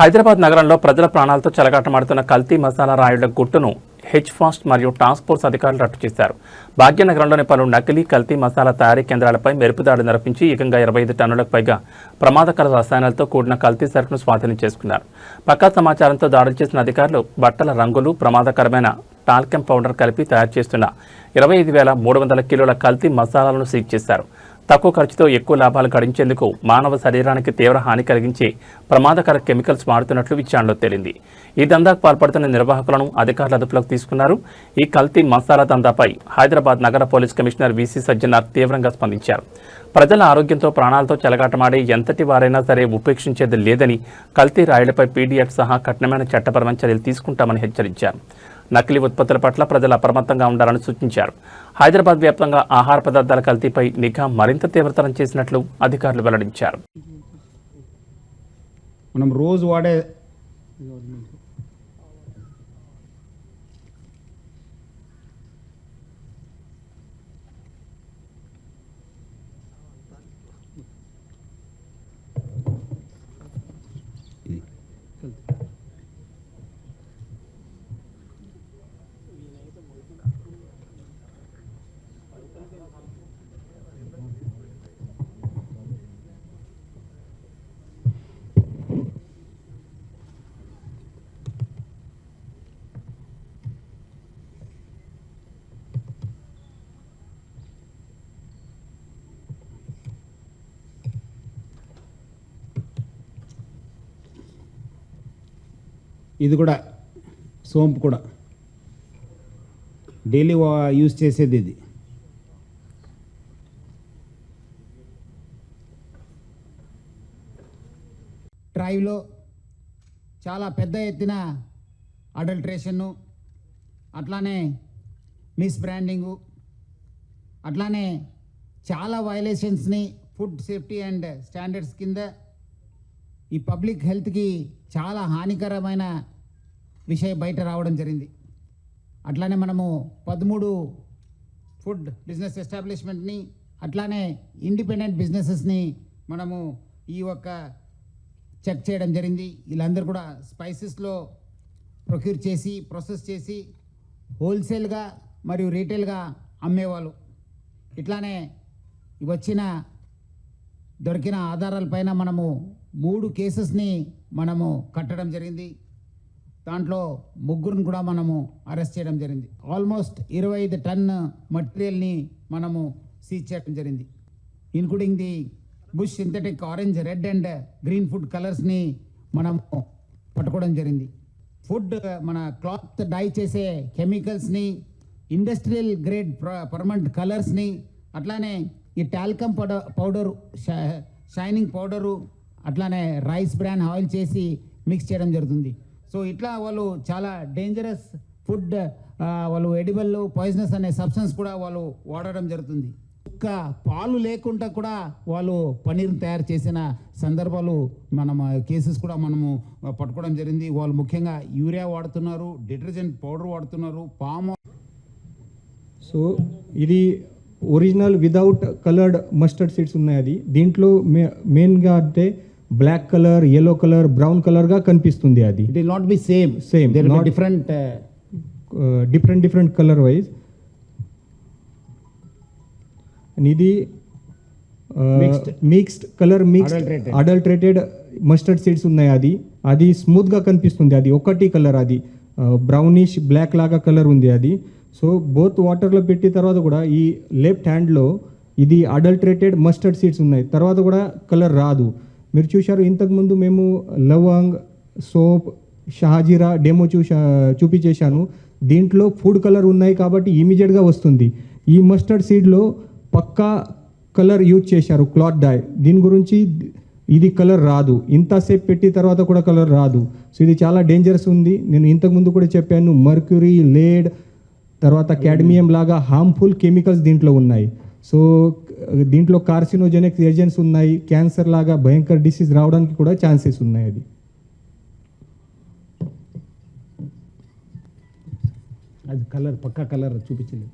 హైదరాబాద్ నగరంలో ప్రజల ప్రాణాలతో చెలగాటమాడుతున్న కల్తీ మసాలా రాయుళ్ల గుట్టును హెచ్ఫాస్ట్ మరియు టాస్క్ ఫోర్స్ అధికారులు రట్టు చేశారు. భాగ్యనగరంలోని పలు నకిలీ కల్తీ మసాలా తయారీ కేంద్రాలపై మెరుపుదాడి నిర్వహించి ఏకంగా 25 టన్నులకు పైగా ప్రమాదకర రసాయనాలతో కూడిన కల్తీ సరుకును స్వాధీనం చేసుకున్నారు. పక్కా సమాచారంతో దాడులు చేసిన అధికారులు బట్టల రంగులు, ప్రమాదకరమైన టాల్కమ్ పౌడర్ కలిపి తయారు చేస్తున్న 25,300 కిలోల కల్తీ మసాలాలను సీజ్ చేశారు. తక్కువ ఖర్చుతో ఎక్కువ లాభాలు గడించేందుకు మానవ శరీరానికి తీవ్ర హాని కలిగించే ప్రమాదకర కెమికల్స్ వాడుతున్నట్లు విచారణలో తేలింది. ఈ దందాకు పాల్పడుతున్న నిర్వాహకులను అధికారులు అదుపులోకి తీసుకున్నారు. ఈ కల్తీ మసాలా దందాపై హైదరాబాద్ నగర పోలీస్ కమిషనర్ వీసీ సజ్జనార్ తీవ్రంగా స్పందించారు. ప్రజల ఆరోగ్యంతో ప్రాణాలతో చెలగాటమాడి ఎంతటి వారైనా సరే ఉపేక్షించేది లేదని, కల్తీ రాయులపై పీడీఎఫ్ సహా కఠినమైన చట్టపరమైన చర్యలు తీసుకుంటామని హెచ్చరించారు. నకిలీ ఉత్పత్తుల పట్ల ప్రజలు అప్రమత్తంగా ఉండాలని సూచించారు. హైదరాబాద్ వ్యాప్తంగా ఆహార పదార్థాల కల్తీపై నిఘా మరింత తీవ్రతరం చేసినట్లు అధికారులు వెల్లడించారు. మనం రోజు వాడే ఇది కూడా సోంపు కూడా డైలీ యూజ్ చేసేది ఇది. డ్రైవ్లో చాలా పెద్ద ఎత్తున అడల్ట్రేషను, అట్లానే మిస్ బ్రాండింగు, అట్లానే చాలా వైలేషన్స్ని ఫుడ్ సేఫ్టీ అండ్ స్టాండర్డ్స్ కింద ఈ పబ్లిక్ హెల్త్కి చాలా హానికరమైన విషయం బయట రావడం జరిగింది. అట్లానే మనము 13 ఫుడ్ బిజినెస్ ఎస్టాబ్లిష్మెంట్ని, అట్లానే ఇండిపెండెంట్ బిజినెసెస్ని మనము ఈ ఒక్క చెక్ చేయడం జరిగింది. వీళ్ళందరూ కూడా స్పైసెస్లో ప్రొక్యూర్ చేసి, ప్రాసెస్ చేసి హోల్సేల్గా మరియు రీటైల్గా అమ్మేవాళ్ళు. ఇట్లానే దొరికిన ఆధారాలపైన మనము 3 కేసెస్ని మనము కట్టడం జరిగింది. దాంట్లో 3 కూడా మనము అరెస్ట్ చేయడం జరిగింది. ఆల్మోస్ట్ 25 టన్ మటీరియల్ని మనము సీజ్ చేయడం జరిగింది, including the bush synthetic orange, red and green food కలర్స్ని మనము పట్టుకోవడం జరిగింది. ఫుడ్ మన క్లాత్ డై చేసే కెమికల్స్ని, ఇండస్ట్రియల్ గ్రేడ్ పర్మనెంట్ కలర్స్ని, అట్లానే ఈ టాల్కమ్ పౌడర్, షైనింగ్ పౌడరు, అట్లానే రైస్ బ్రాన్ ఆయిల్ చేసి మిక్స్ చేయడం జరుగుతుంది. సో ఇట్లా వాళ్ళు చాలా డేంజరస్ ఫుడ్, వాళ్ళు ఎడిబుల్ పాయిజనస్ అనే సబ్స్టెన్స్ కూడా వాళ్ళు వాడడం జరుగుతుంది. ఒక్క పాలు లేకుండా కూడా వాళ్ళు పన్నీర్ తయారు చేసిన సందర్భాలు కేసెస్ కూడా మనము పట్టుకోవడం జరిగింది. వాళ్ళు ముఖ్యంగా యూరియా వాడుతున్నారు, డిటర్జెంట్ పౌడర్ వాడుతున్నారు, పామ్. సో ఇది original without coloured mustard seeds ఉన్నాయి. అది దీంట్లో మెయిన్గా అంటే black colour, yellow colour, brown కలర్గా కనిపిస్తుంది. అది it will not be same different colour wise. ఇది mixed colour, adulterated mustard seeds ఉన్నాయి. అది స్మూత్గా కనిపిస్తుంది. అది ఒకటి కలర్, అది బ్రౌనిష్ బ్లాక్ లాగా కలర్ ఉంది. అది సో బోత్ వాటర్లో పెట్టిన తర్వాత కూడా ఈ లెఫ్ట్ హ్యాండ్లో ఇది అడల్ట్రేటెడ్ మస్టర్డ్ సీడ్స్ ఉన్నాయి. తర్వాత కూడా కలర్ రాదు. మీరు చూశారు ఇంతకుముందు మేము లవంగ్, సోప్, షాజీరా డెమో చూపించేశాను. దీంట్లో ఫుడ్ కలర్ ఉన్నాయి కాబట్టి ఇమీడియట్గా వస్తుంది. ఈ మస్టర్డ్ సీడ్లో పక్కా కలర్ యూజ్ చేశారు, క్లాత్ డై. దీని గురించి ఇది కలర్ రాదు, ఇంతసేపు పెట్టిన తర్వాత కూడా కలర్ రాదు. సో ఇది చాలా డేంజరస్ ఉంది. నేను ఇంతకుముందు కూడా చెప్పాను, మర్క్యూరీ, లేడ్, తర్వాత క్యాడ్మియం లాగా హార్మ్ఫుల్ కెమికల్స్ దీంట్లో ఉన్నాయి. సో దీంట్లో కార్సినోజెనిక్ ఏజెంట్స్ ఉన్నాయి, క్యాన్సర్ లాగా భయంకర డిసీజ్ రావడానికి కూడా ఛాన్సెస్ ఉన్నాయి. అది కలర్ పక్కా కలర్ చూపించలేదు.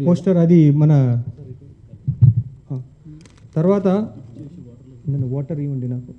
పోస్టర్ అది మన తర్వాత నేను వాటర్ ఇవ్వండి నాకు.